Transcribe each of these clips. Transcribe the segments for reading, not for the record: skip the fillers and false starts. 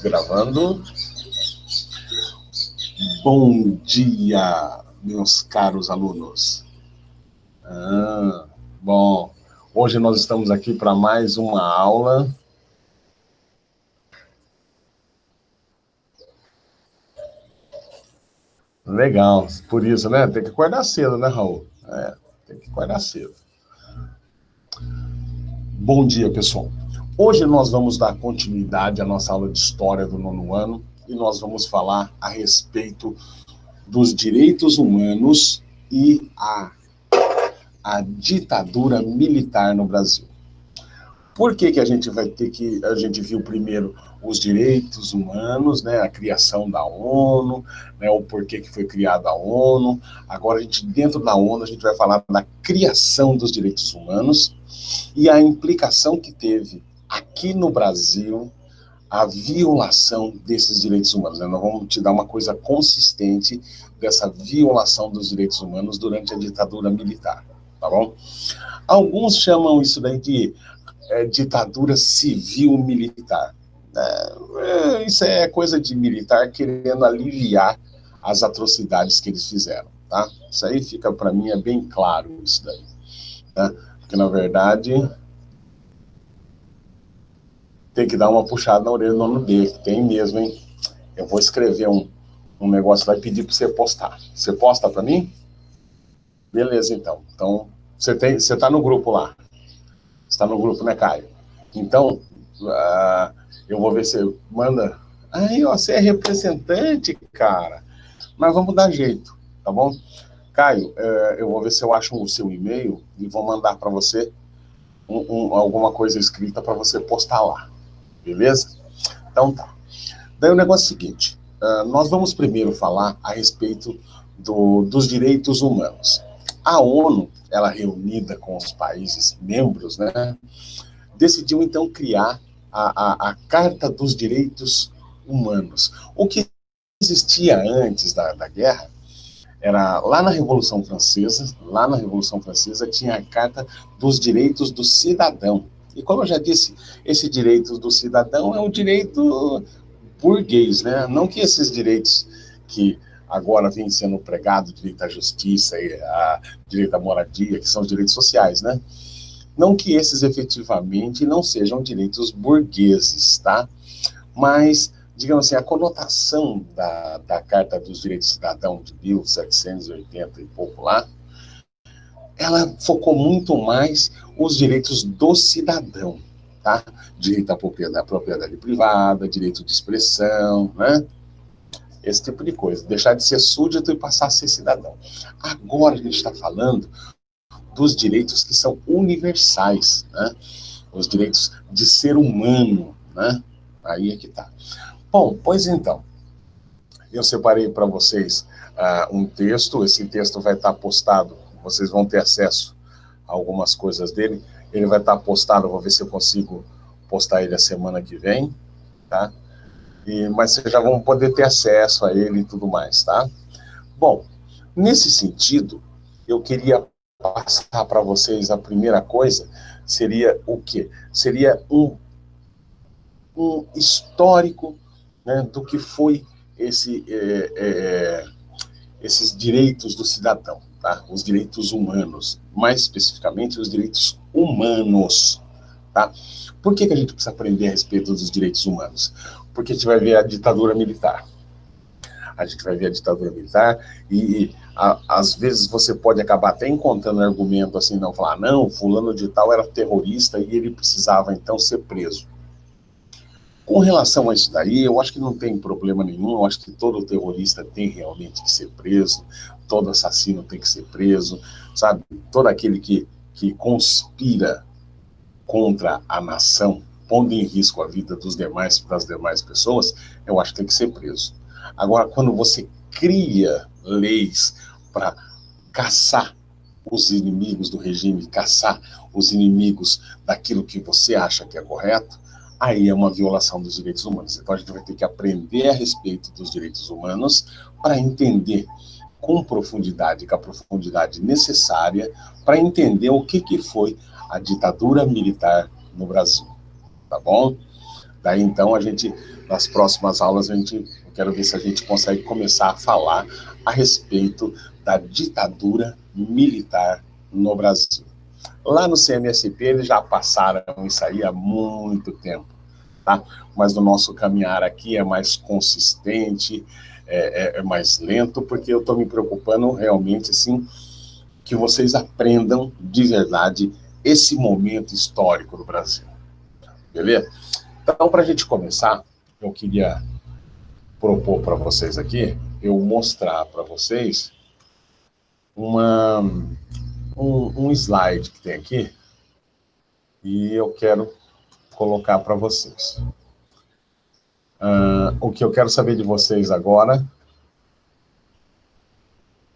Gravando. Bom dia, meus caros alunos. Bom, hoje nós estamos aqui para mais uma aula. Legal, por isso, né? Tem que acordar cedo, né, Raul? Tem que acordar cedo. Bom dia, pessoal. Hoje nós vamos dar continuidade à nossa aula de História do 9º ano e nós vamos falar a respeito dos direitos humanos e a ditadura militar no Brasil. Por que a gente vai ter que... A gente viu primeiro os direitos humanos, né, a criação da ONU, né, o porquê que foi criada a ONU. Agora, dentro da ONU, a gente vai falar da criação dos direitos humanos e a implicação que teve aqui no Brasil a violação desses direitos humanos. Nós vamos te dar uma coisa consistente dessa violação dos direitos humanos durante a ditadura militar, tá bom? Alguns chamam isso daí de ditadura civil-militar. Isso é coisa de militar querendo aliviar as atrocidades que eles fizeram, tá? Isso aí fica, para mim, é bem claro isso daí, tá? Porque, na verdade, tem que dar uma puxada na orelha do nome dele, tem mesmo, hein? Eu vou escrever um negócio lá e pedir para você postar. Você posta para mim? Beleza, então. Então, você tá no grupo lá. Você está no grupo, né, Caio? Então, eu vou ver se você manda... Aí, ó, você é representante, cara. Mas vamos dar jeito, tá bom? Caio, eu vou ver se eu acho o seu e-mail e vou mandar para você alguma coisa escrita para você postar lá. Beleza? Então tá. Daí o negócio é o seguinte, nós vamos primeiro falar a respeito dos direitos humanos. A ONU, ela reunida com os países membros, né, decidiu então criar a Carta dos Direitos Humanos. O que existia antes da guerra era lá na Revolução Francesa, tinha a Carta dos Direitos do Cidadão. E como eu já disse, esse direito do cidadão é um direito burguês, né? Não que esses direitos que agora vêm sendo pregados, direito à justiça e direito à moradia, que são os direitos sociais, né? Não que esses efetivamente não sejam direitos burgueses, tá? Mas, digamos assim, a conotação da Carta dos Direitos do Cidadão de 1780 e pouco lá, ela focou muito mais os direitos do cidadão, tá? Direito à propriedade privada, direito de expressão, né? Esse tipo de coisa. Deixar de ser súdito e passar a ser cidadão. Agora a gente está falando dos direitos que são universais, né? Os direitos de ser humano, né? Aí é que tá. Bom, pois então, eu separei para vocês um texto, esse texto vai estar postado, vocês vão ter acesso a algumas coisas dele, ele vai estar postado, vou ver se eu consigo postar ele a semana que vem, tá? Mas vocês já vão poder ter acesso a ele e tudo mais, tá? Bom, nesse sentido, eu queria passar para vocês a primeira coisa, seria o quê? Seria um histórico, né, do que foi esses direitos do cidadão, tá? Os direitos humanos, mais especificamente os direitos humanos, tá? Por que a gente precisa aprender a respeito dos direitos humanos? Porque a gente vai ver a ditadura militar. E às vezes você pode acabar até encontrando argumento assim, não falar, não, fulano de tal era terrorista e ele precisava então ser preso. Com relação a isso daí, eu acho que não tem problema nenhum, eu acho que todo terrorista tem realmente que ser preso, todo assassino tem que ser preso, sabe? Todo aquele que conspira contra a nação, pondo em risco a vida das demais pessoas, eu acho que tem que ser preso. Agora, quando você cria leis para caçar os inimigos do regime, caçar os inimigos daquilo que você acha que é correto, aí é uma violação dos direitos humanos. Então a gente vai ter que aprender a respeito dos direitos humanos para entender com a profundidade necessária para entender o que foi a ditadura militar no Brasil, tá bom? Daí, então, nas próximas aulas, eu quero ver se a gente consegue começar a falar a respeito da ditadura militar no Brasil. Lá no CMSP, eles já passaram isso aí há muito tempo, tá? Mas o nosso caminhar aqui é mais consistente, é mais lento, porque eu estou me preocupando realmente, assim, que vocês aprendam de verdade esse momento histórico do Brasil. Beleza? Então, para a gente começar, eu queria propor para vocês aqui, eu mostrar para vocês um slide que tem aqui, e eu quero colocar para vocês. O que eu quero saber de vocês agora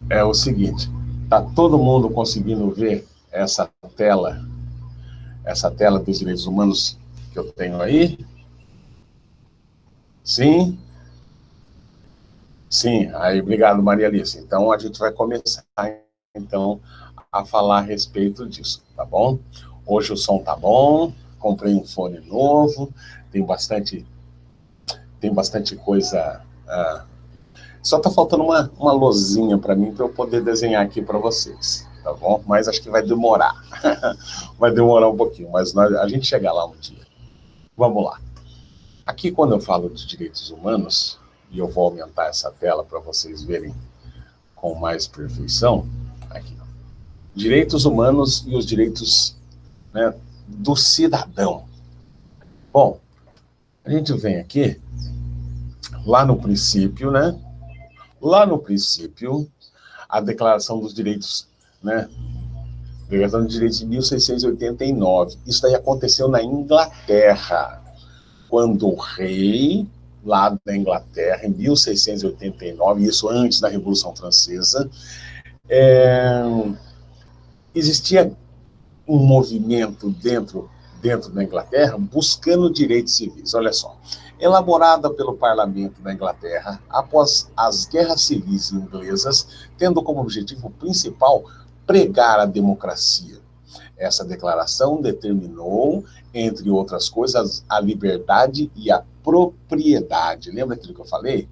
é o seguinte: tá todo mundo conseguindo ver essa tela dos direitos humanos que eu tenho aí? Sim? Sim, aí, obrigado, Maria Alice. Então, a gente vai começar, então, a falar a respeito disso, tá bom? Hoje o som tá bom, comprei um fone novo, tem bastante coisa. Só tá faltando uma lozinha para mim, para eu poder desenhar aqui para vocês, tá bom? Mas acho que vai demorar. Vai demorar um pouquinho, mas a gente chega lá um dia. Vamos lá. Aqui, quando eu falo de direitos humanos, e eu vou aumentar essa tela para vocês verem com mais perfeição, aqui, direitos humanos e os direitos, né, do cidadão. Bom, a gente vem aqui, lá no princípio, né? Lá no princípio, a Declaração dos Direitos, né? Declaração dos Direitos de 1689. Isso daí aconteceu na Inglaterra, quando o rei, lá da Inglaterra, em 1689, isso antes da Revolução Francesa, existia um movimento dentro da Inglaterra buscando direitos civis. Olha só, elaborada pelo parlamento da Inglaterra após as guerras civis inglesas, tendo como objetivo principal pregar a democracia. Essa declaração determinou, entre outras coisas, a liberdade e a propriedade. Lembra aquilo que eu falei?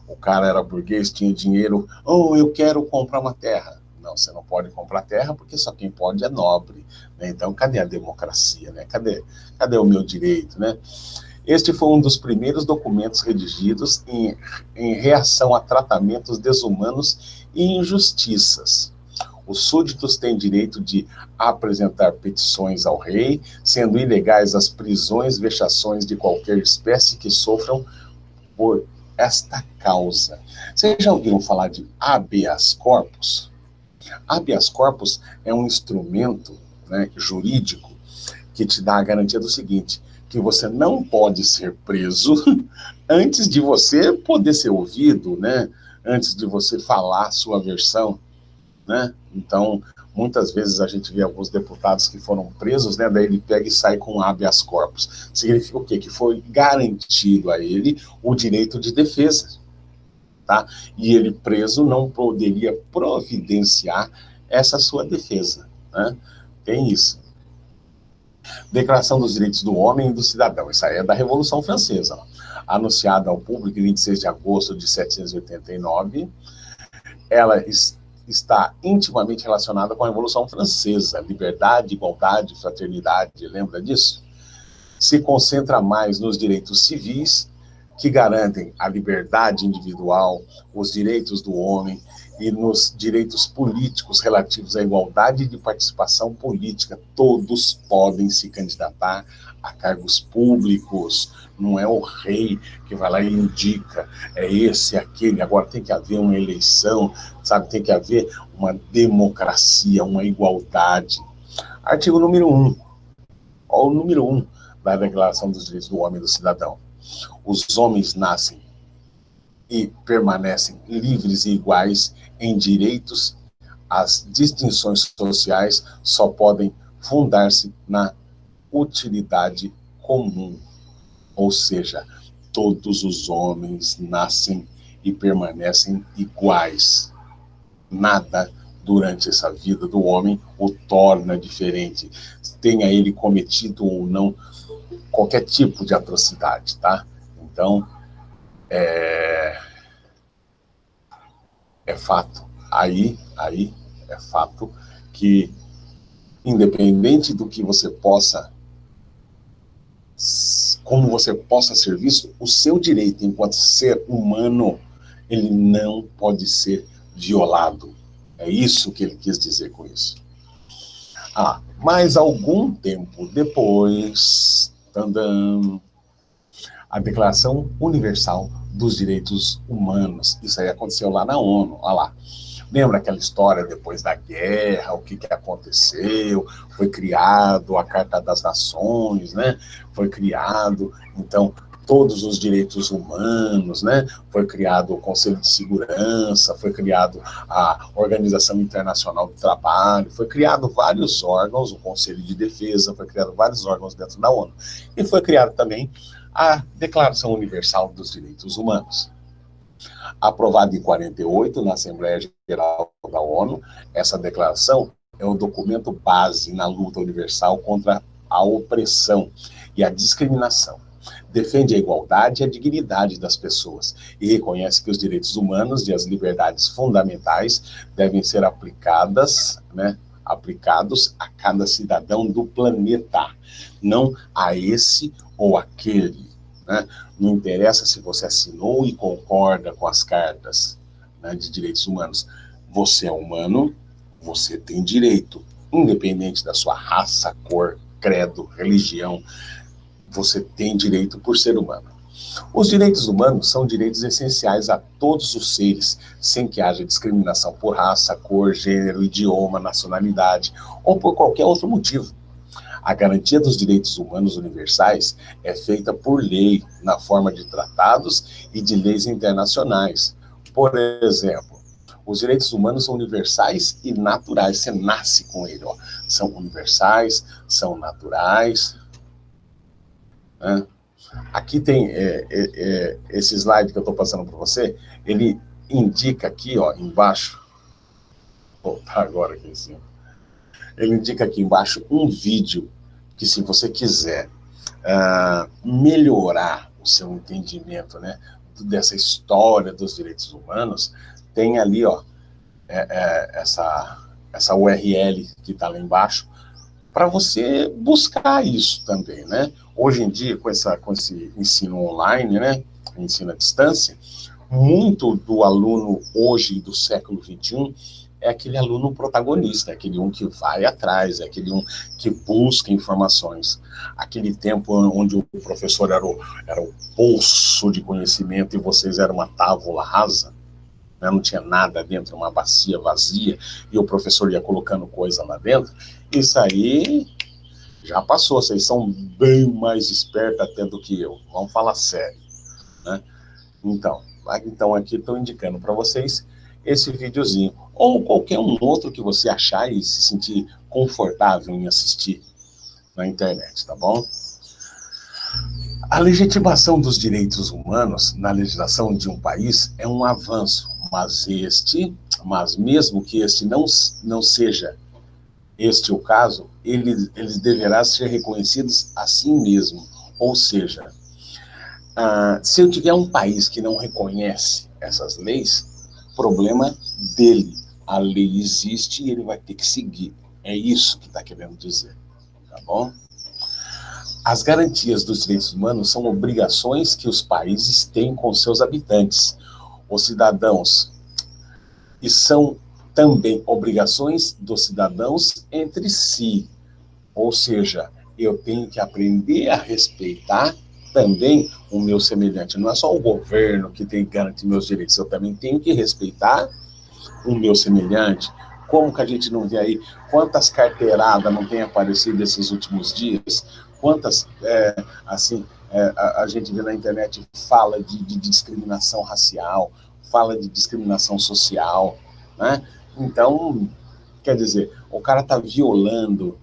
O cara era burguês, tinha dinheiro, eu quero comprar uma terra. Não, você não pode comprar terra porque só quem pode é nobre, né? Então, cadê a democracia, né? Cadê o meu direito, né? Este foi um dos primeiros documentos redigidos em reação a tratamentos desumanos e injustiças. Os súditos têm direito de apresentar petições ao rei, sendo ilegais as prisões, vexações de qualquer espécie que sofram por esta causa. Vocês já ouviram falar de habeas corpus? Habeas corpus é um instrumento, né, jurídico que te dá a garantia do seguinte, que você não pode ser preso antes de você poder ser ouvido, né? Antes de você falar a sua versão, né? Então, muitas vezes a gente vê alguns deputados que foram presos, né? Daí ele pega e sai com habeas corpus. Significa o quê? Que foi garantido a ele o direito de defesa, tá? E ele preso não poderia providenciar essa sua defesa, né? Tem isso. Declaração dos Direitos do Homem e do Cidadão. Isso aí é da Revolução Francesa, anunciada ao público em 26 de agosto de 1789. Ela está intimamente relacionada com a Revolução Francesa. Liberdade, igualdade, fraternidade, lembra disso? Se concentra mais nos direitos civis, que garantem a liberdade individual, os direitos do homem, e nos direitos políticos relativos à igualdade de participação política. Todos podem se candidatar a cargos públicos. Não é o rei que vai lá e indica, é esse, aquele. Agora tem que haver uma eleição, sabe? Tem que haver uma democracia, uma igualdade. Artigo número 1. Olha o número 1 da Declaração dos Direitos do Homem e do Cidadão. Os homens nascem e permanecem livres e iguais em direitos. As distinções sociais só podem fundar-se na utilidade comum. Ou seja, todos os homens nascem e permanecem iguais. Nada durante essa vida do homem o torna diferente. Tenha ele cometido ou não qualquer tipo de atrocidade, tá? Então, é fato, aí é fato que, independente do que você possa, como você possa ser visto, o seu direito enquanto ser humano, ele não pode ser violado. É isso que ele quis dizer com isso. Mas algum tempo depois, tandam, a Declaração Universal dos Direitos Humanos, isso aí aconteceu lá na ONU, olha lá. Lembra aquela história depois da guerra, o que aconteceu? Foi criado a Carta das Nações, né? Foi criado, então, todos os direitos humanos, né? Foi criado o Conselho de Segurança, foi criado a Organização Internacional do Trabalho, foi criado vários órgãos, o Conselho de Defesa, foi criado vários órgãos dentro da ONU. E foi criado também a Declaração Universal dos Direitos Humanos. Aprovada em 48 na Assembleia Geral da ONU, essa declaração é o documento base na luta universal contra a opressão e a discriminação. Defende a igualdade e a dignidade das pessoas e reconhece que os direitos humanos e as liberdades fundamentais devem ser aplicados a cada cidadão do planeta, não a esse ou aquele. Né? Não interessa se você assinou e concorda com as cartas, né, de direitos humanos. Você é humano, você tem direito, independente da sua raça, cor, credo, religião, você tem direito por ser humano. Os direitos humanos são direitos essenciais a todos os seres, sem que haja discriminação por raça, cor, gênero, idioma, nacionalidade ou por qualquer outro motivo. A garantia dos direitos humanos universais é feita por lei, na forma de tratados e de leis internacionais. Por exemplo, os direitos humanos são universais e naturais, você nasce com ele, ó. São universais, são naturais. Né? Aqui tem esse slide que eu estou passando para você, ele indica aqui, ó, embaixo, vou voltar agora aqui em cima. Ele indica aqui embaixo um vídeo que, se você quiser melhorar o seu entendimento, né, dessa história dos direitos humanos, tem ali, ó, essa URL que está lá embaixo, para você buscar isso também, né? Hoje em dia, com esse ensino online, né, ensino à distância, muito do aluno hoje do século XXI é aquele aluno protagonista, é aquele um que vai atrás, é aquele um que busca informações. Aquele tempo onde o professor era o poço de conhecimento e vocês eram uma tábua rasa, né? Não tinha nada dentro, uma bacia vazia, e o professor ia colocando coisa lá dentro. Isso aí já passou, vocês são bem mais espertos até do que eu, vamos falar sério, né? Então aqui estou indicando para vocês esse videozinho, ou qualquer um outro que você achar e se sentir confortável em assistir na internet, tá bom? A legitimação dos direitos humanos na legislação de um país é um avanço, mas mesmo que este não seja este o caso, eles deverão ser reconhecidos assim mesmo. Ou seja, se eu tiver um país que não reconhece essas leis, problema dele. A lei existe e ele vai ter que seguir. É isso que está querendo dizer, tá bom? As garantias dos direitos humanos são obrigações que os países têm com seus habitantes, os cidadãos, e são também obrigações dos cidadãos entre si. Ou seja, eu tenho que aprender a respeitar também o meu semelhante. Não é só o governo que tem que garantir meus direitos, eu também tenho que respeitar o meu semelhante. Como que a gente não vê aí quantas carteiradas não tem aparecido esses últimos dias? Quantas, a gente vê na internet, fala de discriminação racial, fala de discriminação social, né? Então, quer dizer, o cara está violando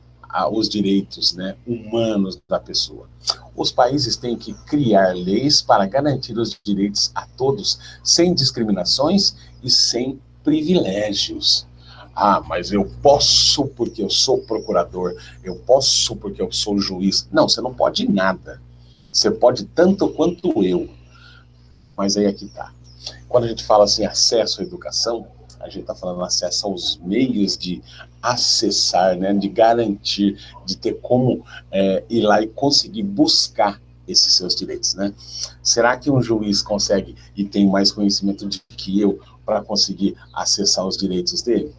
os direitos, né, humanos da pessoa. Os países têm que criar leis para garantir os direitos a todos, sem discriminações e sem privilégios. Ah, mas eu posso porque eu sou procurador, eu posso porque eu sou juiz. Não, você não pode nada. Você pode tanto quanto eu. Mas aí é que tá. Quando a gente fala assim, acesso à educação, a gente está falando acesso aos meios de acessar, né, de garantir, de ter como ir lá e conseguir buscar esses seus direitos, né? Será que um juiz consegue e tem mais conhecimento que eu para conseguir acessar os direitos dele?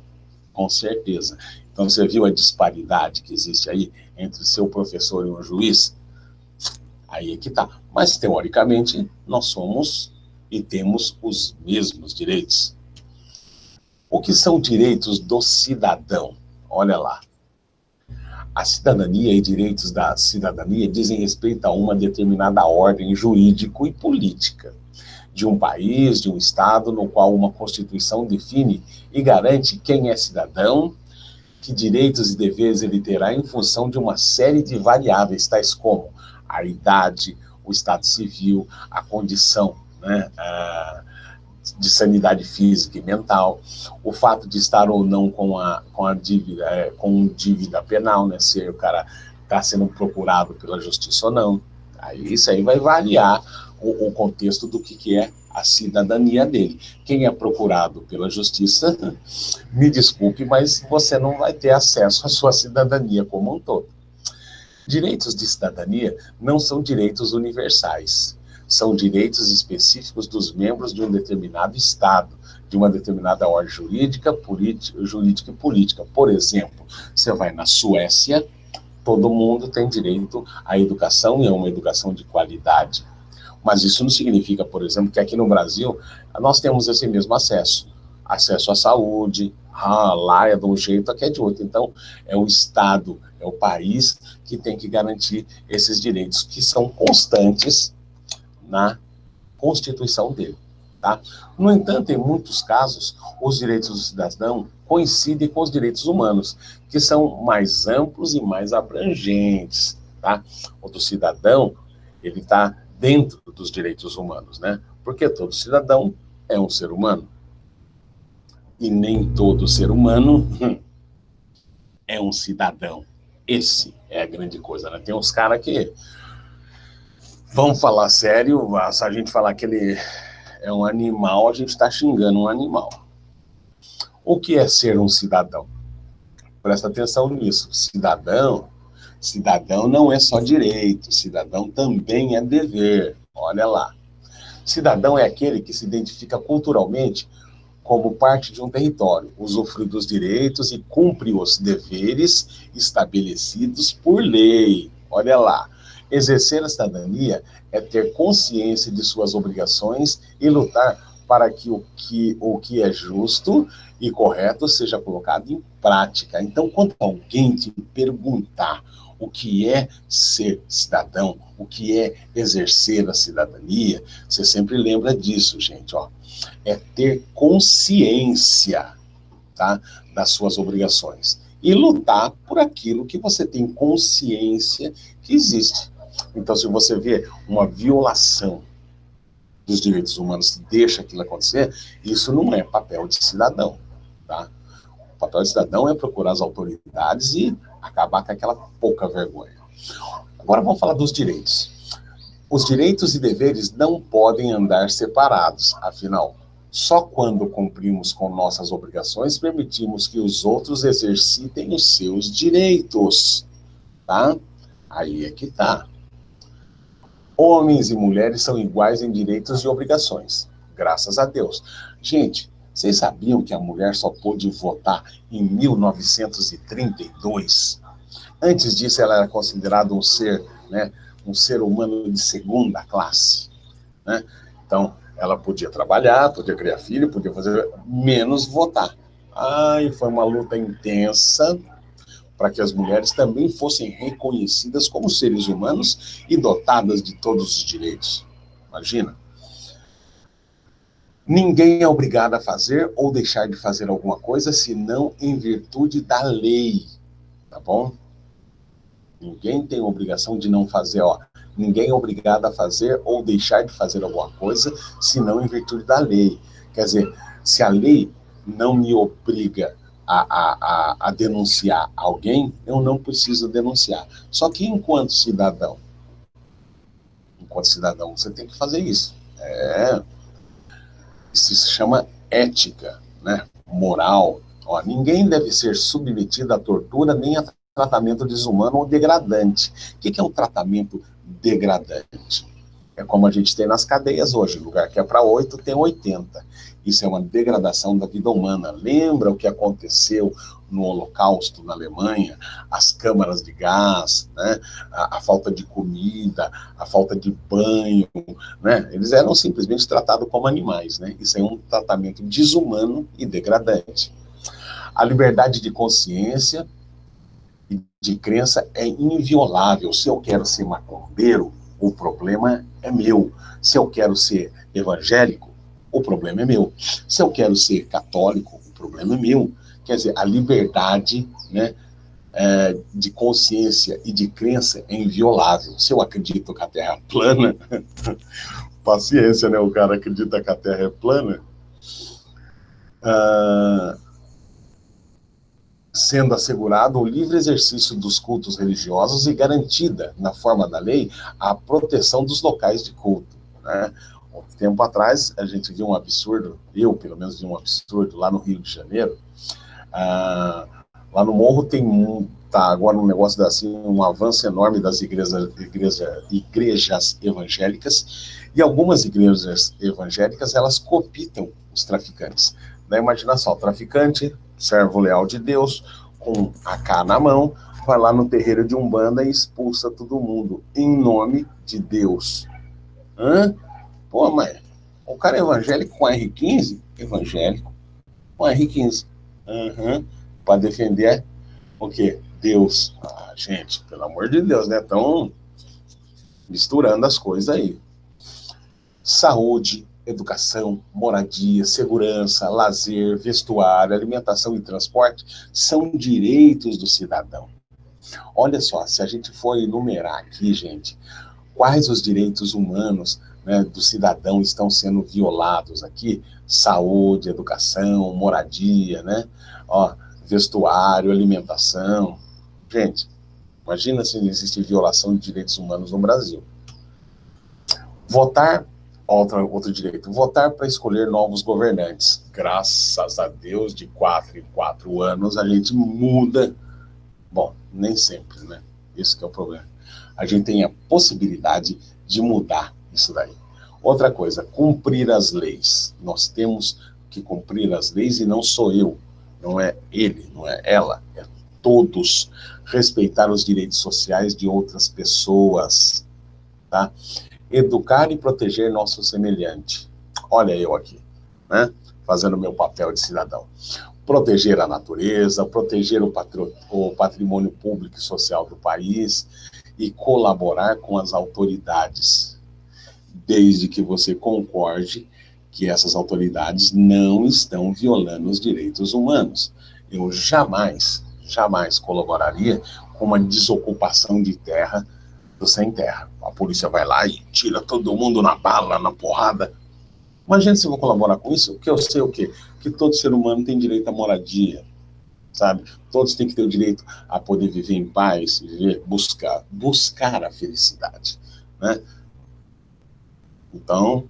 Com certeza. Então, você viu a disparidade que existe aí entre o seu professor e um juiz? Aí é que tá. Mas, teoricamente, nós somos e temos os mesmos direitos. O que são direitos do cidadão? Olha lá. A cidadania e direitos da cidadania dizem respeito a uma determinada ordem jurídico e política de um país, de um estado, no qual uma Constituição define e garante quem é cidadão, que direitos e deveres ele terá em função de uma série de variáveis, tais como a idade, o estado civil, a condição, né, de sanidade física e mental, o fato de estar ou não com a dívida, com dívida penal, né, se o cara está sendo procurado pela justiça ou não. Aí isso aí vai variar o contexto do que é a cidadania dele. Quem é procurado pela justiça, me desculpe, mas você não vai ter acesso à sua cidadania como um todo. Direitos de cidadania não são direitos universais. São direitos específicos dos membros de um determinado Estado, de uma determinada ordem jurídica e política. Por exemplo, você vai na Suécia, todo mundo tem direito à educação e a uma educação de qualidade. Mas isso não significa, por exemplo, que aqui no Brasil nós temos esse mesmo acesso. Acesso à saúde, lá é de um jeito, aqui é de outro. Então, é o Estado, é o país que tem que garantir esses direitos que são constantes na Constituição dele. Tá? No entanto, em muitos casos, os direitos do cidadão coincidem com os direitos humanos, que são mais amplos e mais abrangentes. Tá? O do cidadão, ele está dentro dos direitos humanos, né? Porque todo cidadão é um ser humano. E nem todo ser humano é um cidadão. Esse é a grande coisa, né? Tem uns caras que, vamos falar sério, se a gente falar que ele é um animal, a gente está xingando um animal. O que é ser um cidadão? Presta atenção nisso. Cidadão não é só direito, cidadão também é dever. Olha lá. Cidadão é aquele que se identifica culturalmente como parte de um território, usufrui dos direitos e cumpre os deveres estabelecidos por lei. Olha lá. Exercer a cidadania é ter consciência de suas obrigações e lutar para que o que é justo e correto seja colocado em prática. Então, quando alguém te perguntar o que é ser cidadão, o que é exercer a cidadania, você sempre lembra disso, gente, ó. É ter consciência, tá, das suas obrigações e lutar por aquilo que você tem consciência que existe. Então, se você vê uma violação dos direitos humanos que deixa aquilo acontecer, isso não é papel de cidadão, tá? O papel de cidadão é procurar as autoridades e acabar com aquela pouca vergonha. Agora vamos falar dos direitos. Os direitos e deveres não podem andar separados, afinal, só quando cumprimos com nossas obrigações permitimos que os outros exercitem os seus direitos, tá? Aí é que tá. Homens e mulheres são iguais em direitos e obrigações, graças a Deus. Gente, vocês sabiam que a mulher só pôde votar em 1932? Antes disso, ela era considerada um ser, né, um ser humano de segunda classe, né? Então, ela podia trabalhar, podia criar filho, podia fazer menos votar. E foi uma luta intensa para que as mulheres também fossem reconhecidas como seres humanos e dotadas de todos os direitos. Imagina. Ninguém é obrigado a fazer ou deixar de fazer alguma coisa, senão em virtude da lei, tá bom? Ninguém tem obrigação de não fazer, ó. Ninguém é obrigado a fazer ou deixar de fazer alguma coisa, senão em virtude da lei. Quer dizer, se a lei não me obriga a denunciar alguém, eu não preciso denunciar. Só que enquanto cidadão, você tem que fazer isso. Isso se chama ética, né? Moral. Ó, ninguém deve ser submetido à tortura nem a tratamento desumano ou degradante. O que é um tratamento degradante? É como a gente tem nas cadeias hoje, lugar que é para 8, tem 80. Isso é uma degradação da vida humana. Lembra o que aconteceu no Holocausto, na Alemanha? As câmaras de gás, né? A falta de comida, a falta de banho, né? Eles eram simplesmente tratados como animais, né? Isso é um tratamento desumano e degradante. A liberdade de consciência e de crença é inviolável. Se eu quero ser macumbeiro, o problema é meu. Se eu quero ser evangélico, o problema é meu. Se eu quero ser católico, o problema é meu. Quer dizer, a liberdade, né, de consciência e de crença é inviolável. Se eu acredito que a Terra é plana, paciência, né? O cara acredita que a Terra é plana, sendo assegurado o livre exercício dos cultos religiosos e garantida, na forma da lei, a proteção dos locais de culto, né? Um tempo atrás, a gente viu um absurdo, eu, pelo menos, vi um absurdo lá no Rio de Janeiro. Lá no Morro tem tá agora um negócio assim, um avanço enorme das igrejas evangélicas, e algumas igrejas evangélicas, elas cooptam os traficantes. Né? Imagina só, o traficante, servo leal de Deus, com a AK na mão, vai lá no terreiro de Umbanda e expulsa todo mundo, em nome de Deus. Pô, mas o cara é evangélico com R15? Evangélico com R15. Para defender o quê? Deus. Gente, pelo amor de Deus, né? Estão misturando as coisas aí. Saúde, educação, moradia, segurança, lazer, vestuário, alimentação e transporte são direitos do cidadão. Olha só, se a gente for enumerar aqui, gente, quais os direitos humanos, né, do cidadão estão sendo violados aqui: saúde, educação, moradia, né? Ó, vestuário, alimentação. Gente, imagina se não existe violação de direitos humanos no Brasil. Votar, outro direito, votar para escolher novos governantes. Graças a Deus, de 4 em 4 anos, a gente muda. Bom, nem sempre, né? Isso que é o problema. A gente tem a possibilidade de mudar isso daí. Outra coisa, cumprir as leis. Nós temos que cumprir as leis, e não sou eu, não é ele, não é ela, é todos. Respeitar os direitos sociais de outras pessoas, tá? Educar e proteger nosso semelhante. Olha eu aqui, né? Fazendo meu papel de cidadão. Proteger a natureza, proteger o patrimônio público e social do país e colaborar com as autoridades, desde que você concorde que essas autoridades não estão violando os direitos humanos. Eu jamais colaboraria com uma desocupação de terra do sem terra. A polícia vai lá e tira todo mundo na bala, na porrada. Imagina se eu vou colaborar com isso, que eu sei o quê? Que todo ser humano tem direito à moradia, sabe? Todos têm que ter o direito a poder viver em paz, buscar a felicidade, né? Então,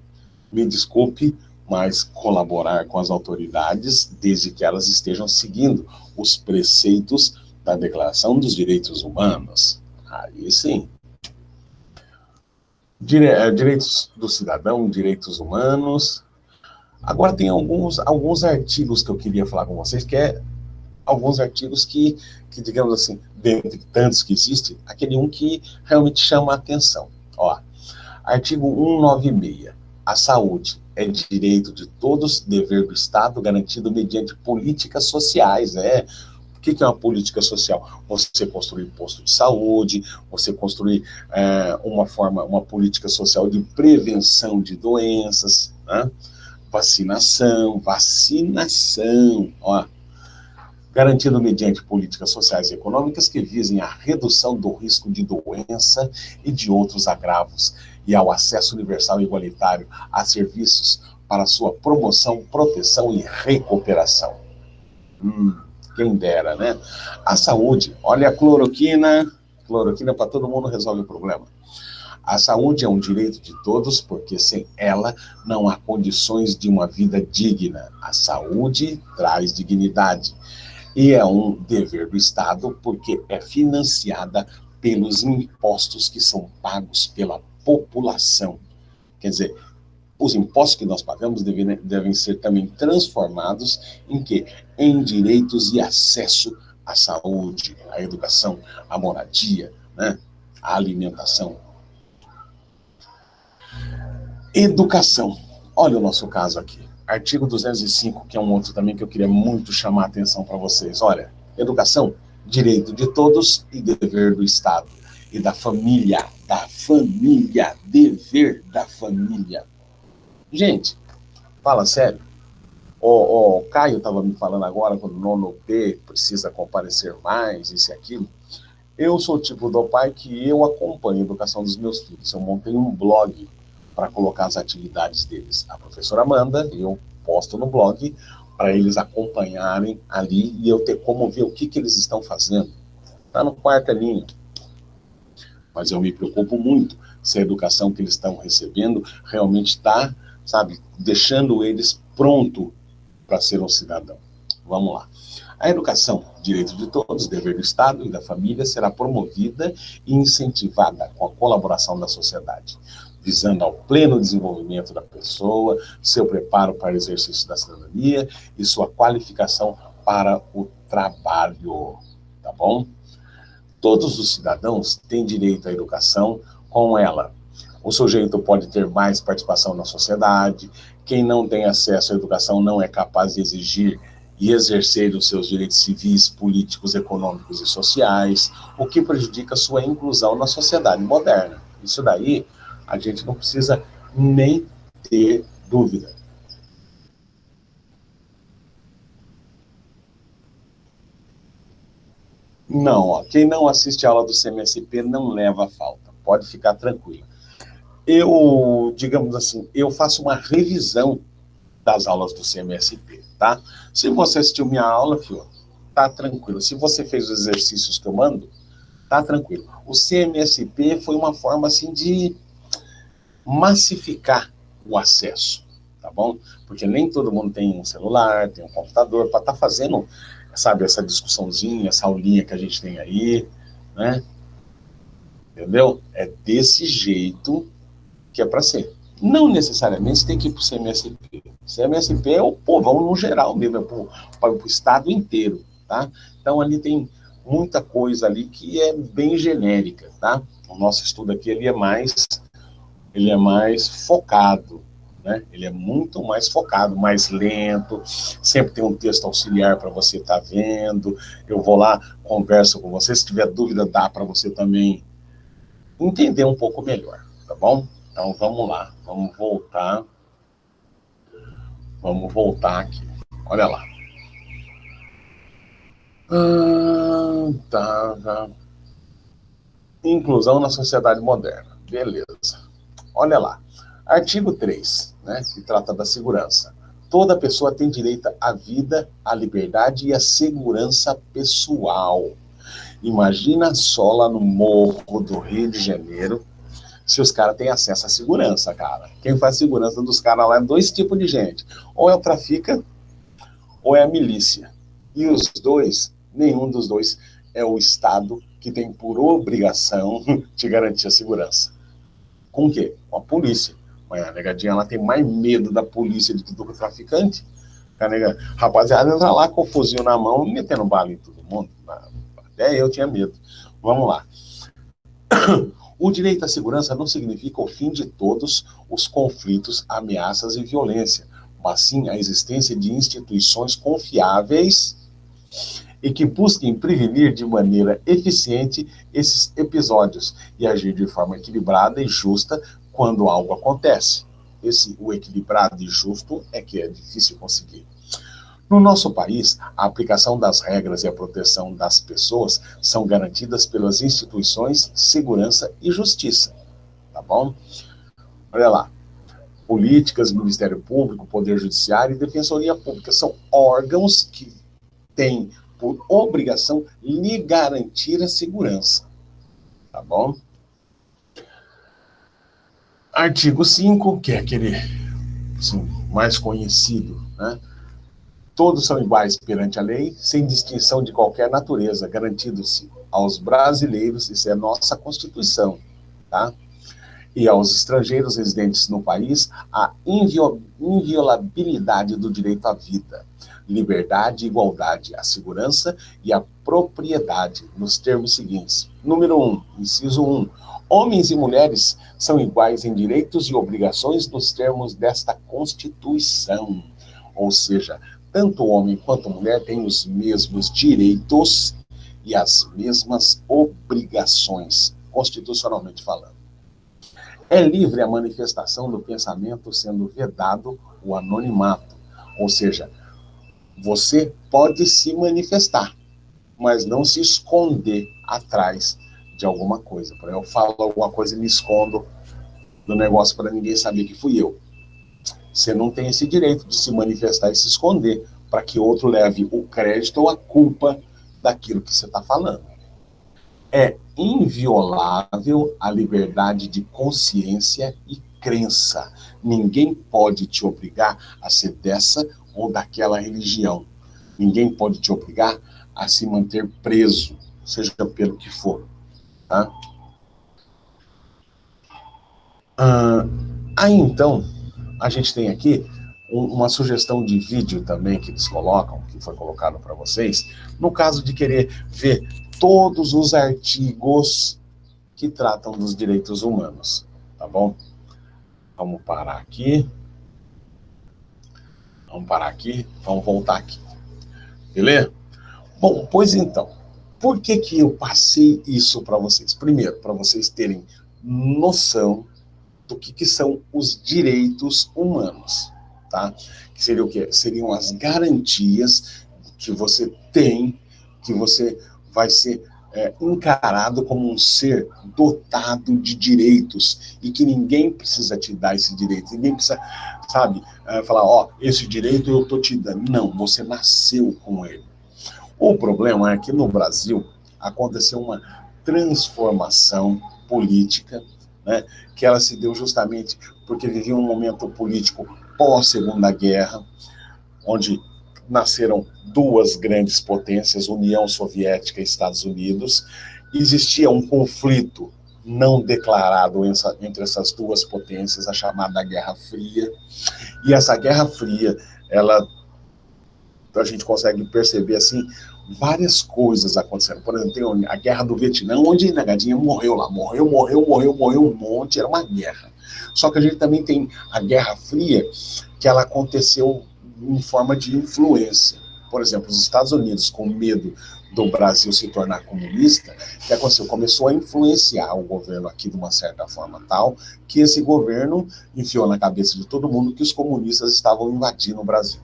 me desculpe, mas colaborar com as autoridades, desde que elas estejam seguindo os preceitos da Declaração dos Direitos Humanos. Aí sim. Direitos do cidadão, direitos humanos. Agora tem alguns artigos que eu queria falar com vocês, que é alguns artigos que, digamos assim, dentre tantos que existem, aquele um que realmente chama a atenção. Ó, artigo 196. A saúde é direito de todos, dever do Estado, garantido mediante políticas sociais. O que é uma política social? Você construir posto de saúde, você construir uma política social de prevenção de doenças, né? Vacinação, ó, garantido mediante políticas sociais e econômicas que visem a redução do risco de doença e de outros agravos, e ao acesso universal e igualitário a serviços para sua promoção, proteção e recuperação. Quem dera, né? A saúde, olha a cloroquina para todo mundo resolve o problema. A saúde é um direito de todos, porque sem ela não há condições de uma vida digna. A saúde traz dignidade. E é um dever do Estado, porque é financiada pelos impostos que são pagos pela população. Quer dizer, os impostos que nós pagamos devem ser também transformados em quê? Em direitos e acesso à saúde, à educação, à moradia, né? À alimentação. Educação. Olha o nosso caso aqui. Artigo 205, que é um outro também que eu queria muito chamar a atenção para vocês. Olha, educação, direito de todos e dever do Estado. E da família, dever da família. Gente, fala sério. O Caio estava me falando agora, quando o nono P precisa comparecer mais, isso e aquilo. Eu sou o tipo do pai que eu acompanho a educação dos meus filhos. Eu montei um blog para colocar as atividades deles. A professora manda, eu posto no blog para eles acompanharem ali e eu ter como ver o que eles estão fazendo. Está no quartelinho. Mas eu me preocupo muito se a educação que eles estão recebendo realmente está, sabe, deixando eles pronto para ser um cidadão. Vamos lá. A educação, direito de todos, dever do Estado e da família, será promovida e incentivada com a colaboração da sociedade, visando ao pleno desenvolvimento da pessoa, seu preparo para o exercício da cidadania e sua qualificação para o trabalho. Tá bom? Todos os cidadãos têm direito à educação. Com ela, o sujeito pode ter mais participação na sociedade. Quem não tem acesso à educação não é capaz de exigir e exercer os seus direitos civis, políticos, econômicos e sociais, o que prejudica sua inclusão na sociedade moderna. Isso daí a gente não precisa nem ter dúvida. Não, ó, quem não assiste a aula do CMSP não leva falta, pode ficar tranquilo. Eu, digamos assim, eu faço uma revisão das aulas do CMSP, tá? Se você assistiu minha aula, filho, tá tranquilo. Se você fez os exercícios que eu mando, tá tranquilo. O CMSP foi uma forma, assim, de massificar o acesso, tá bom? Porque nem todo mundo tem um celular, tem um computador, para estar fazendo, sabe, essa discussãozinha, essa aulinha que a gente tem aí, né? Entendeu? É desse jeito que é para ser. Não necessariamente tem que ir para o CMSP. O CMSP é o povão no geral mesmo, é para o estado inteiro, tá? Então ali tem muita coisa ali que é bem genérica, tá? O nosso estudo aqui ele é mais focado, né? Ele é muito mais focado, mais lento, sempre tem um texto auxiliar para você estar vendo. Eu vou lá, converso com você, se tiver dúvida dá para você também entender um pouco melhor, tá bom? Então vamos lá, vamos voltar aqui. Olha lá. Tá. Inclusão na sociedade moderna. Beleza. Olha lá. Artigo 3, né, que trata da segurança. Toda pessoa tem direito à vida, à liberdade e à segurança pessoal. Imagina só lá no morro do Rio de Janeiro, se os caras têm acesso à segurança, cara. Quem faz segurança dos caras lá é dois tipos de gente. Ou é o traficante, ou é a milícia. E os dois, nenhum dos dois é o Estado que tem por obrigação de garantir a segurança. Com o quê? Com a polícia. Mas a negadinha ela tem mais medo da polícia do que do traficante. A nega, rapaziada, entra lá com o fuzil na mão, metendo bala em todo mundo. Até eu tinha medo. Vamos lá. O direito à segurança não significa o fim de todos os conflitos, ameaças e violência, mas sim a existência de instituições confiáveis e que busquem prevenir de maneira eficiente esses episódios e agir de forma equilibrada e justa quando algo acontece. O equilibrado e justo é que é difícil conseguir. No nosso país, a aplicação das regras e a proteção das pessoas são garantidas pelas instituições, segurança e justiça. Tá bom? Olha lá. Políticas, Ministério Público, Poder Judiciário e Defensoria Pública são órgãos que têm por obrigação, lhe garantir a segurança. Tá bom? Artigo 5, que é aquele assim, mais conhecido, né? Todos são iguais perante a lei, sem distinção de qualquer natureza, garantido-se aos brasileiros, isso é nossa Constituição, tá? E aos estrangeiros residentes no país, a inviolabilidade do direito à vida, liberdade, igualdade, a segurança e a propriedade, nos termos seguintes. Número 1, inciso 1. Homens e mulheres são iguais em direitos e obrigações nos termos desta Constituição. Ou seja, tanto o homem quanto a mulher têm os mesmos direitos e as mesmas obrigações, constitucionalmente falando. É livre a manifestação do pensamento, sendo vedado o anonimato. Ou seja, você pode se manifestar, mas não se esconder atrás de alguma coisa. Por exemplo, eu falo alguma coisa e me escondo do negócio para ninguém saber que fui eu. Você não tem esse direito de se manifestar e se esconder para que outro leve o crédito ou a culpa daquilo que você está falando. É inviolável a liberdade de consciência e crença. Ninguém pode te obrigar a ser dessa ou daquela religião. Ninguém pode te obrigar a se manter preso, seja pelo que for. Tá? Aí, então, a gente tem aqui uma sugestão de vídeo também que eles colocam, que foi colocado para vocês, no caso de querer ver todos os artigos que tratam dos direitos humanos, tá bom? Vamos parar aqui. Vamos voltar aqui. Beleza? Bom, pois então, por que eu passei isso para vocês? Primeiro, para vocês terem noção do que são os direitos humanos, tá? Que seria o quê? Seriam as garantias que você tem, que você vai ser encarado como um ser dotado de direitos e que ninguém precisa te dar esse direito, ninguém precisa, sabe, falar, ó, esse direito eu tô te dando. Não, você nasceu com ele. O problema é que no Brasil aconteceu uma transformação política, né, que ela se deu justamente porque vivia um momento político pós-Segunda Guerra, onde nasceram duas grandes potências, União Soviética e Estados Unidos. Existia um conflito não declarado entre essas duas potências, a chamada Guerra Fria. E essa Guerra Fria, a gente consegue perceber assim várias coisas acontecendo. Por exemplo, tem a Guerra do Vietnã, onde a negadinha morreu lá, morreu um monte, era uma guerra. Só que a gente também tem a Guerra Fria, que ela aconteceu em forma de influência. Por exemplo, os Estados Unidos, com medo do Brasil se tornar comunista, o que aconteceu? Começou a influenciar o governo aqui de uma certa forma tal, que esse governo enfiou na cabeça de todo mundo que os comunistas estavam invadindo o Brasil.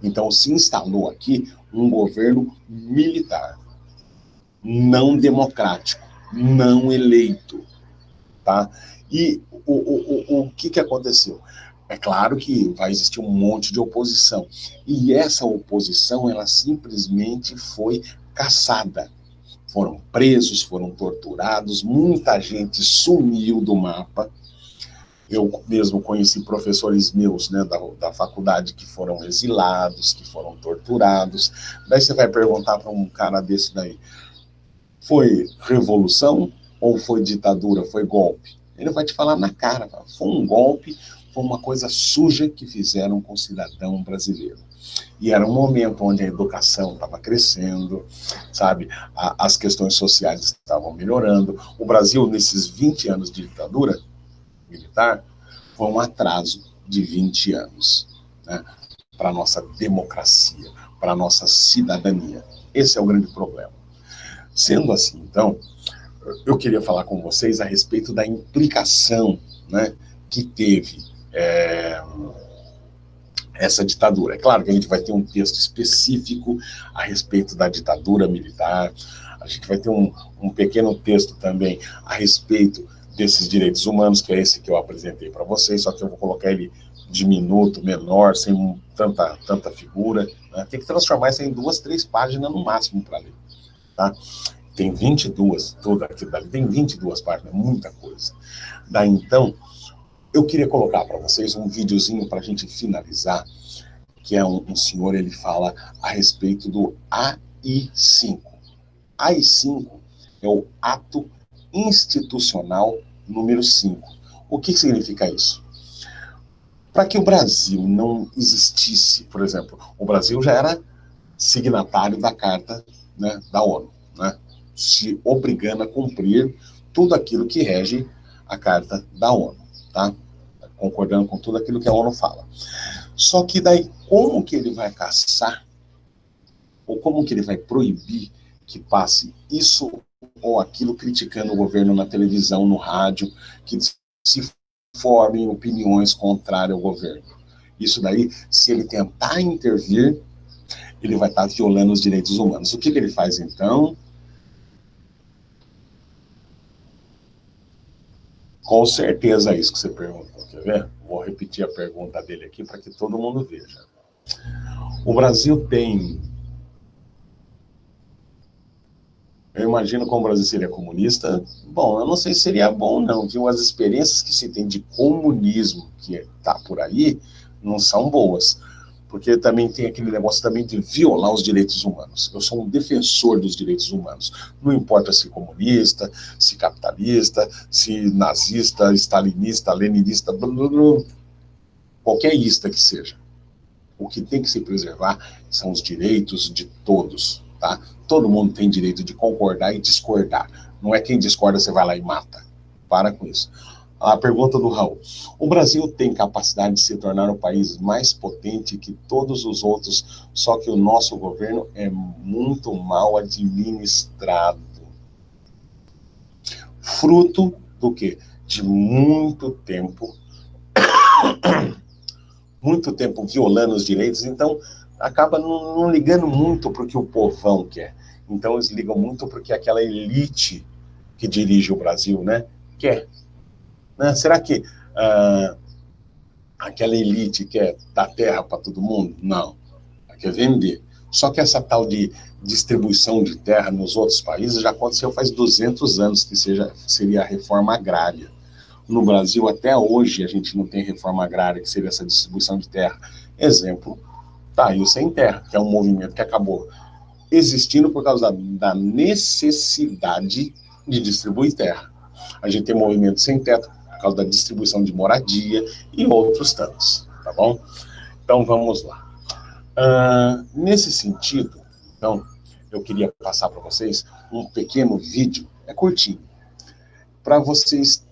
Então se instalou aqui um governo militar, não democrático, não eleito, tá? E o que aconteceu? É claro que vai existir um monte de oposição. E essa oposição, ela simplesmente foi caçada. Foram presos, foram torturados, muita gente sumiu do mapa. Eu mesmo conheci professores meus, né, da faculdade que foram exilados, que foram torturados. Daí você vai perguntar para um cara desse daí, foi revolução ou foi ditadura, foi golpe? Ele vai te falar na cara, foi um golpe, foi uma coisa suja que fizeram com o cidadão brasileiro. E era um momento onde a educação estava crescendo, sabe? As questões sociais estavam melhorando. O Brasil, nesses 20 anos de ditadura militar, foi um atraso de 20 anos, né, para a nossa democracia, para a nossa cidadania. Esse é o grande problema. Sendo assim, então, eu queria falar com vocês a respeito da implicação, né, que teve essa ditadura. É claro que a gente vai ter um texto específico a respeito da ditadura militar, a gente vai ter um pequeno texto também a respeito desses direitos humanos, que é esse que eu apresentei para vocês, só que eu vou colocar ele diminuto, menor, sem tanta figura, né? Tem que transformar isso em 2, 3 páginas no máximo para ler, tá? Tem 22, tudo aquilo dali, tem 22 páginas, muita coisa. Daí, então, eu queria colocar para vocês um videozinho para a gente finalizar, que é um senhor, ele fala a respeito do AI-5. AI-5 é o Ato Institucional número 5. O que significa isso? Para que o Brasil não existisse, por exemplo, o Brasil já era signatário da Carta, né, da ONU, né, se obrigando a cumprir tudo aquilo que rege a Carta da ONU, tá? Concordando com tudo aquilo que a ONU fala. Só que daí, como que ele vai caçar, ou como que ele vai proibir que passe isso ou aquilo, criticando o governo na televisão, no rádio, que se formem opiniões contrárias ao governo? Isso daí, se ele tentar intervir, ele vai estar violando os direitos humanos. O que ele faz, então? Com certeza é isso que você perguntou, quer ver? Vou repetir a pergunta dele aqui para que todo mundo veja. O Brasil tem... Eu imagino como o Brasil seria comunista. Bom, eu não sei se seria bom não, viu? As experiências que se tem de comunismo que está por aí não são boas. Porque também tem aquele negócio também de violar os direitos humanos. Eu sou um defensor dos direitos humanos. Não importa se comunista, se capitalista, se nazista, stalinista, leninista, blá, blá, blá, qualquer ista que seja. O que tem que se preservar são os direitos de todos, tá? Todo mundo tem direito de concordar e discordar. Não é quem discorda, você vai lá e mata. Para com isso. A pergunta do Raul. O Brasil tem capacidade de se tornar o país mais potente que todos os outros, só que o nosso governo é muito mal administrado. Fruto do quê? De muito tempo violando os direitos, então acaba não ligando muito para o que o povão quer. Então eles ligam muito porque aquela elite que dirige o Brasil, né, quer. Né? Será que aquela elite quer dar terra para todo mundo? Não. Ela quer vender. Só que essa tal de distribuição de terra nos outros países já aconteceu faz 200 anos, que seria a reforma agrária. No Brasil, até hoje, a gente não tem reforma agrária, que seria essa distribuição de terra. Exemplo, tá aí o Sem Terra, que é um movimento que acabou existindo por causa da necessidade de distribuir terra. A gente tem movimento Sem Teto por causa da distribuição de moradia e outros tantos, tá bom? Então, vamos lá. Nesse sentido, então, eu queria passar para vocês um pequeno vídeo, é curtinho, para vocês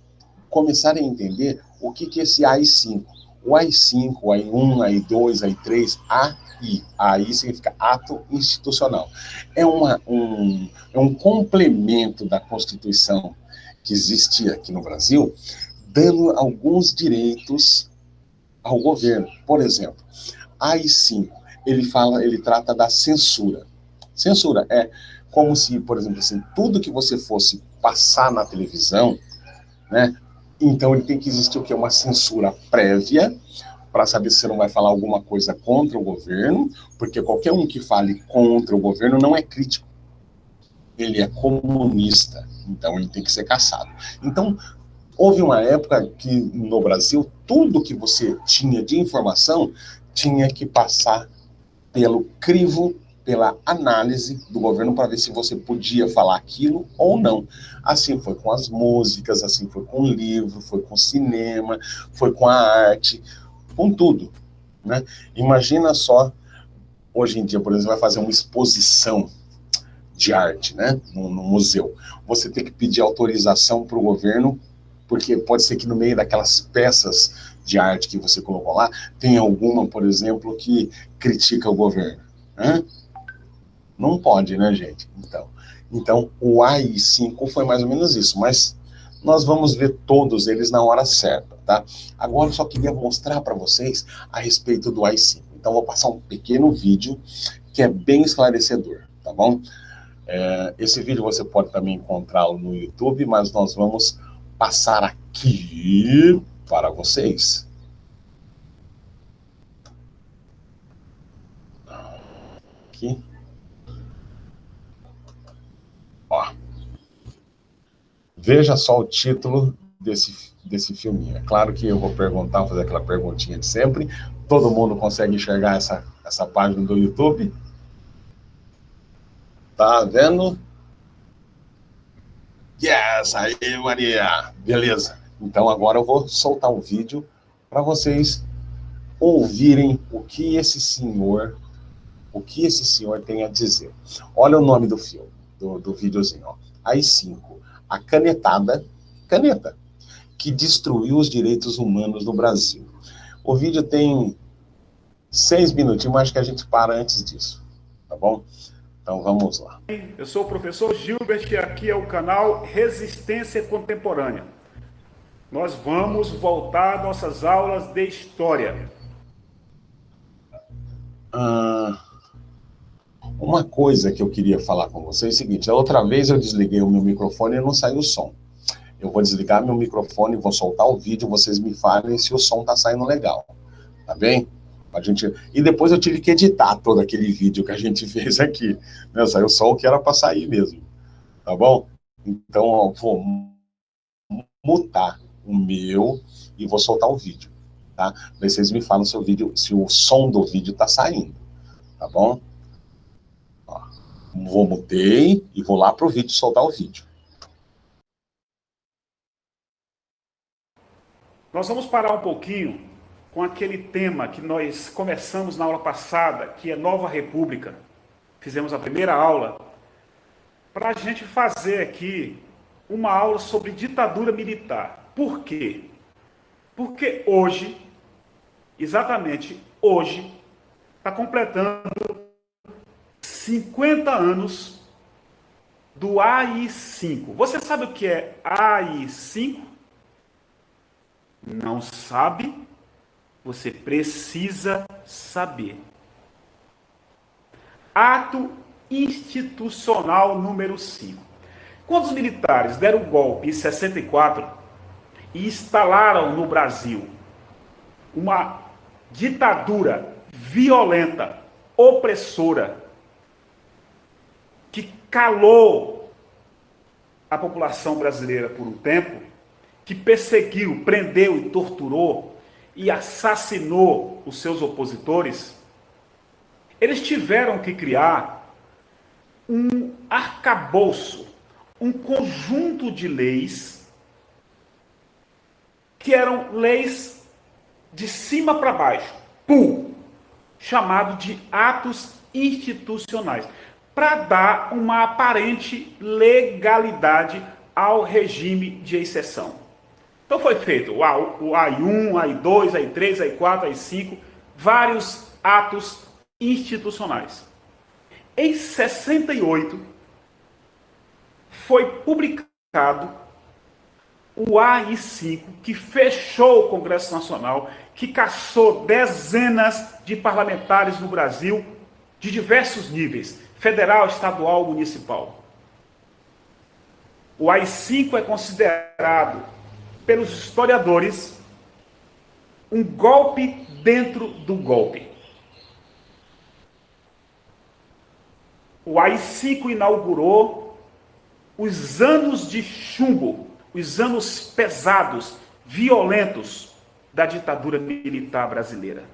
começarem a entender o que é esse AI-5. O AI-5, o AI-1, AI-2, AI-3, AI. AI significa Ato Institucional. É um complemento da Constituição que existia aqui no Brasil, dando alguns direitos ao governo. Por exemplo, AI-5, ele trata da censura. Censura é como se, por exemplo, assim, tudo que você fosse passar na televisão, né? Então ele tem que existir o quê? Uma censura prévia, para saber se você não vai falar alguma coisa contra o governo, porque qualquer um que fale contra o governo não é crítico. Ele é comunista, então ele tem que ser caçado. Então, houve uma época que no Brasil, tudo que você tinha de informação tinha que passar pelo crivo, pela análise do governo para ver se você podia falar aquilo ou não. Assim foi com as músicas, assim foi com o livro, foi com o cinema, foi com a arte, com tudo, né? Imagina só, hoje em dia, por exemplo, vai fazer uma exposição de arte, né, no museu. Você tem que pedir autorização para o governo, porque pode ser que no meio daquelas peças de arte que você colocou lá, tem alguma, por exemplo, que critica o governo. Né? Não pode, né, gente? Então, o AI-5 foi mais ou menos isso, mas nós vamos ver todos eles na hora certa, tá? Agora eu só queria mostrar para vocês a respeito do AI-5. Então, vou passar um pequeno vídeo que é bem esclarecedor, tá bom? Esse vídeo você pode também encontrá-lo no YouTube, mas nós vamos passar aqui para vocês. aqui. Ó. Veja só o título desse filminho. É claro que eu vou perguntar, fazer aquela perguntinha de sempre. Todo mundo consegue enxergar essa página do YouTube? Tá vendo? Yes! Aí, Maria! Beleza. Então agora eu vou soltar o vídeo para vocês ouvirem o que esse senhor tem a dizer. Olha o nome do filme, do videozinho, ó. AI-5, a caneta, que destruiu os direitos humanos no Brasil. O vídeo tem 6 minutinhos, mas acho que a gente para antes disso, tá bom? Então vamos lá. Eu sou o professor Gilbert e aqui é o canal Resistência Contemporânea. Nós vamos voltar às nossas aulas de História. Uma coisa que eu queria falar com vocês é o seguinte: a outra vez eu desliguei o meu microfone e não saiu o som. Eu vou desligar meu microfone, vou soltar o vídeo, vocês me falem se o som tá saindo legal, tá bem? E depois eu tive que editar todo aquele vídeo que a gente fez aqui, né? Saiu só o que era para sair mesmo, tá bom? Então eu vou mutar o meu e vou soltar o vídeo, tá? Daí vocês me falam se o som do vídeo tá saindo, tá bom? Ó, mutei e vou lá pro vídeo soltar o vídeo. Nós vamos parar um pouquinho com aquele tema que nós começamos na aula passada, que é Nova República. Fizemos a primeira aula, para a gente fazer aqui uma aula sobre ditadura militar. Por quê? Porque hoje, exatamente hoje, está completando 50 anos do AI-5. Você sabe o que é AI-5? Não sabe? Você precisa saber. Ato institucional número 5. Quando os militares deram o golpe em 64 e instalaram no Brasil uma ditadura violenta, opressora, que calou a população brasileira por um tempo, que perseguiu, prendeu e torturou e assassinou os seus opositores, eles tiveram que criar um arcabouço, um conjunto de leis que eram leis de cima para baixo, chamado de atos institucionais, para dar uma aparente legalidade ao regime de exceção. Então foi feito o AI-1, AI-2, AI-3, AI-4, AI-5, vários atos institucionais. Em 68, foi publicado o AI-5, que fechou o Congresso Nacional, que caçou dezenas de parlamentares no Brasil, de diversos níveis, federal, estadual, municipal. O AI-5 é considerado, pelos historiadores, um golpe dentro do golpe. O AI-5 inaugurou os anos de chumbo, os anos pesados, violentos da ditadura militar brasileira.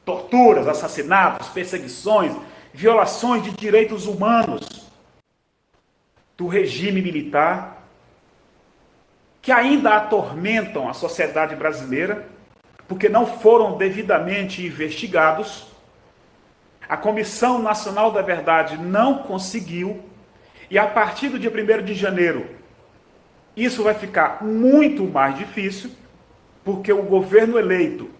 Torturas, assassinatos, perseguições, violações de direitos humanos do regime militar, que ainda atormentam a sociedade brasileira, porque não foram devidamente investigados. A Comissão Nacional da Verdade não conseguiu, e a partir do dia 1º de janeiro, isso vai ficar muito mais difícil, porque o governo eleito,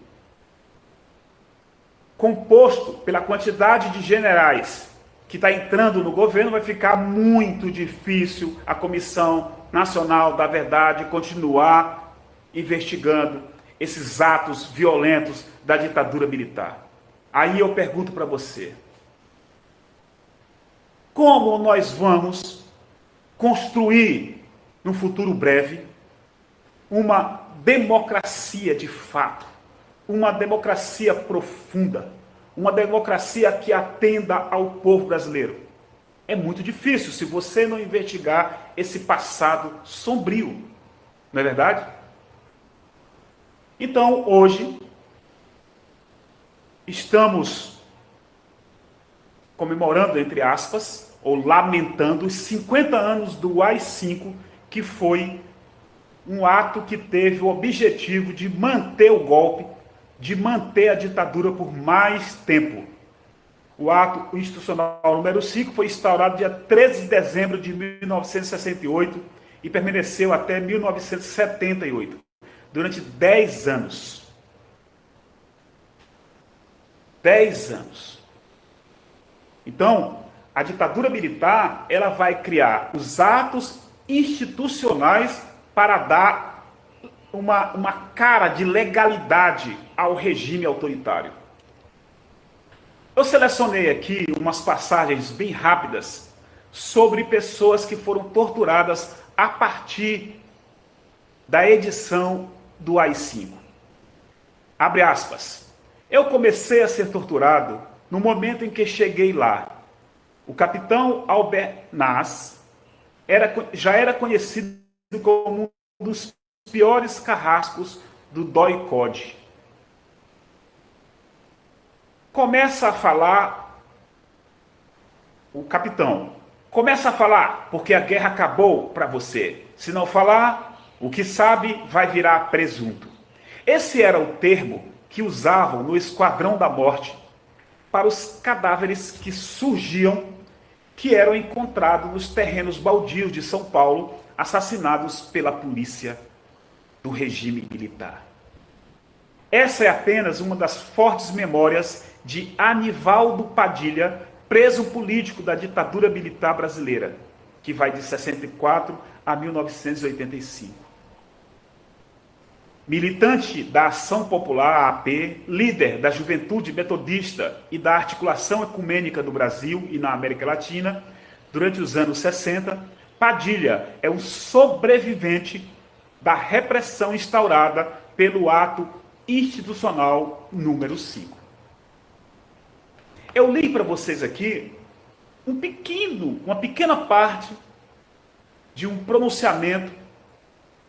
composto pela quantidade de generais que está entrando no governo, vai ficar muito difícil a Comissão Nacional da Verdade continuar investigando esses atos violentos da ditadura militar. Aí eu pergunto para você, como nós vamos construir, no futuro breve, uma democracia de fato, uma democracia profunda, uma democracia que atenda ao povo brasileiro? É muito difícil se você não investigar esse passado sombrio, não é verdade? Então, hoje, estamos comemorando, entre aspas, ou lamentando os 50 anos do AI-5, que foi um ato que teve o objetivo de manter o golpe, de manter a ditadura por mais tempo. O ato institucional número 5 foi instaurado dia 13 de dezembro de 1968 e permaneceu até 1978, durante 10 anos. 10 anos. Então, a ditadura militar, ela vai criar os atos institucionais para dar uma cara de legalidade ao regime autoritário. Eu selecionei aqui umas passagens bem rápidas sobre pessoas que foram torturadas a partir da edição do AI-5. Abre aspas. Eu comecei a ser torturado no momento em que cheguei lá. O capitão Albert Nas já era conhecido como um dos piores carrascos do DOI-CODE. Começa a falar o capitão. Começa a falar, porque a guerra acabou para você. Se não falar, o que sabe vai virar presunto. Esse era o termo que usavam no Esquadrão da Morte para os cadáveres que surgiam, que eram encontrados nos terrenos baldios de São Paulo, assassinados pela polícia do regime militar. Essa é apenas uma das fortes memórias de Anivaldo Padilha, preso político da ditadura militar brasileira, que vai de 64 a 1985. Militante da Ação Popular, AP, líder da Juventude Metodista e da Articulação Ecumênica do Brasil e na América Latina, durante os anos 60, Padilha é um sobrevivente da repressão instaurada pelo ato institucional número 5. Eu li para vocês aqui uma pequena parte de um pronunciamento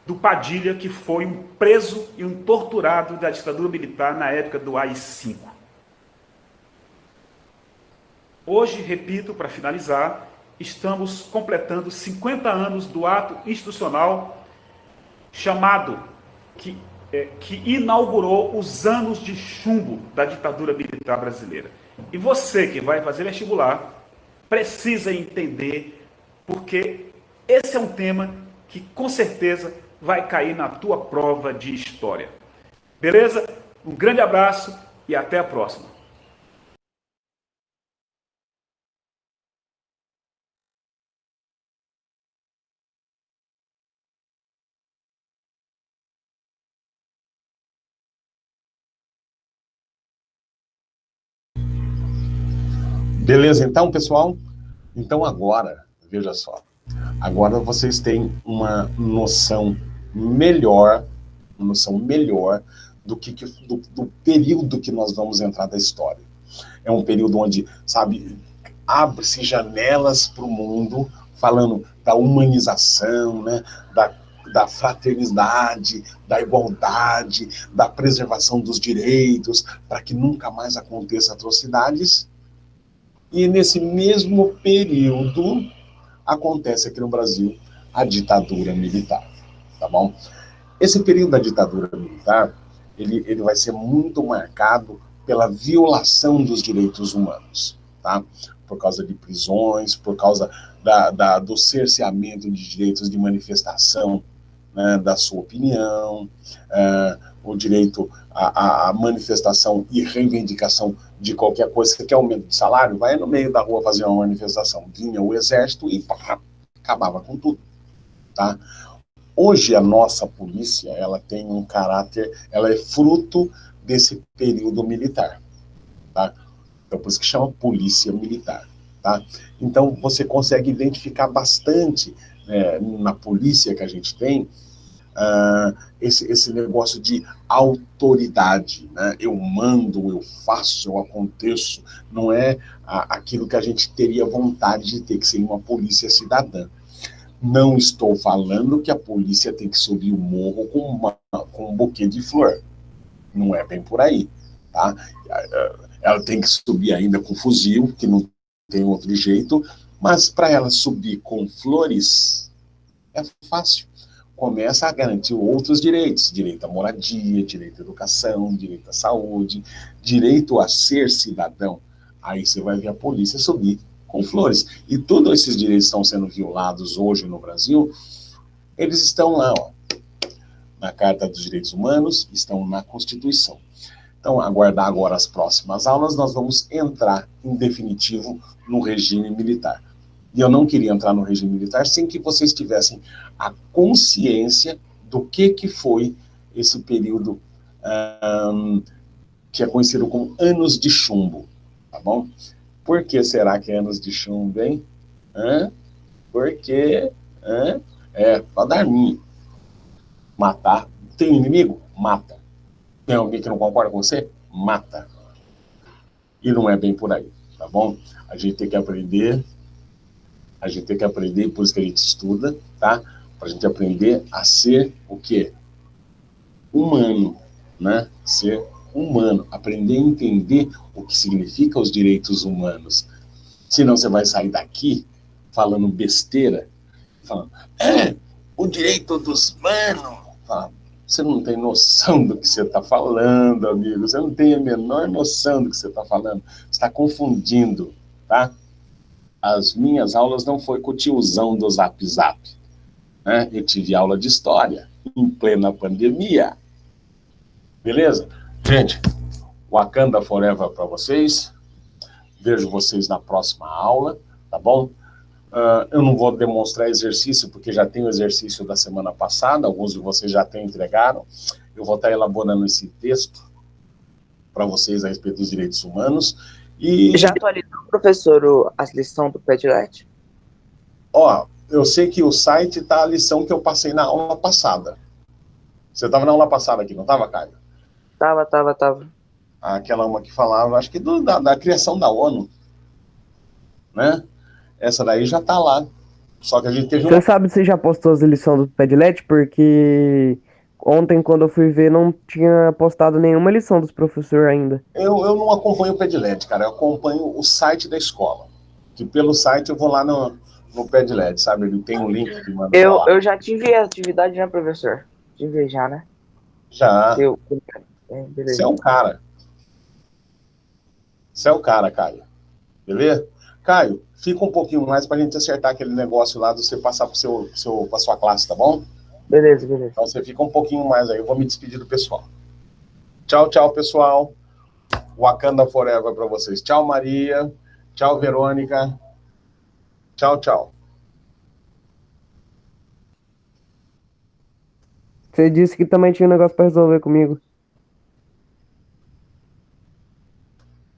do Padilha, que foi um preso e um torturado da ditadura militar na época do AI-5. Hoje, repito, para finalizar, estamos completando 50 anos do ato institucional chamado, que inaugurou os anos de chumbo da ditadura militar brasileira. E você que vai fazer vestibular precisa entender, porque esse é um tema que com certeza vai cair na tua prova de história. Beleza? Um grande abraço e até a próxima. Beleza, então, pessoal? Então agora, veja só, agora vocês têm uma noção melhor do período que nós vamos entrar da história. É um período onde, sabe, abre-se janelas para o mundo, falando da humanização, né, da fraternidade, da igualdade, da preservação dos direitos, para que nunca mais aconteça atrocidades. E nesse mesmo período acontece aqui no Brasil a ditadura militar, tá bom? Esse período da ditadura militar, ele vai ser muito marcado pela violação dos direitos humanos, tá? Por causa de prisões, por causa do cerceamento de direitos de manifestação, né, da sua opinião, o direito à manifestação e reivindicação de qualquer coisa. Você quer aumento de salário? Vai no meio da rua fazer uma manifestação. Vinha o exército e pá, acabava com tudo, tá? Hoje a nossa polícia, ela tem um caráter, ela é fruto desse período militar, tá? Então por isso que chama polícia militar, tá? Então você consegue identificar bastante, na polícia que a gente tem, esse negócio de autoridade, né? Eu mando, eu faço, eu aconteço, não é aquilo que a gente teria vontade de ter, que seria uma polícia cidadã. Não estou falando que a polícia tem que subir o morro com um buquê de flor. Não é bem por aí, tá? Ela tem que subir ainda com fuzil, que não tem outro jeito, mas para ela subir com flores, é fácil. Começa a garantir outros direitos, direito à moradia, direito à educação, direito à saúde, direito a ser cidadão. Aí você vai ver a polícia subir com flores. E todos esses direitos estão sendo violados hoje no Brasil, eles estão lá, ó, na Carta dos Direitos Humanos, estão na Constituição. Então, aguardar agora as próximas aulas, nós vamos entrar, em definitivo, no regime militar. E eu não queria entrar no regime militar sem que vocês tivessem a consciência do que foi esse período que é conhecido como anos de chumbo, tá bom? Por que será que é anos de chumbo, hein? Porque para dar mim. Matar. Tem um inimigo? Mata. Tem alguém que não concorda com você? Mata. E não é bem por aí, tá bom? A gente tem que aprender, por isso que a gente estuda, tá? Pra gente aprender a ser o quê? Humano, né? Ser humano. Aprender a entender o que significa os direitos humanos. Senão você vai sair daqui falando besteira, falando, o direito dos humanos. Você não tem noção do que você está falando, amigo. Você não tem a menor noção do que você está falando. Você está confundindo, tá? As minhas aulas não foi com o tiozão do Zap Zap, né? Eu tive aula de história em plena pandemia. Beleza? Gente, Wakanda Forever para vocês. Vejo vocês na próxima aula, tá bom? Eu não vou demonstrar exercício, porque já tem o exercício da semana passada, alguns de vocês já até entregaram. Eu vou estar elaborando esse texto para vocês a respeito dos direitos humanos. E já atualizou, professor, a lição do Padlet? Ó, eu sei que o site tá a lição que eu passei na aula passada. Você estava na aula passada aqui, não estava, Caio? Tava. Aquela uma que falava, acho que da criação da ONU, né? Essa daí já tá lá. Só que a gente teve Você sabe se já postou as lições do Padlet? Porque ontem, quando eu fui ver, não tinha postado nenhuma lição dos professores ainda. Eu não acompanho o Padlet, cara. Eu acompanho o site da escola. Que pelo site eu vou lá no Padlet, sabe? Ele tem um link que manda lá. Eu já tive a atividade, né, professor? Tive já, né? Já. Beleza. Você é um cara. Você é o cara, Caio. Beleza? Caio, fica um pouquinho mais pra gente acertar aquele negócio lá de você passar pra sua classe, tá bom? Beleza. Então você fica um pouquinho mais aí. Eu vou me despedir do pessoal. Tchau, pessoal. Wakanda Forever pra vocês. Tchau, Maria. Tchau, Verônica. Tchau. Você disse que também tinha um negócio pra resolver comigo.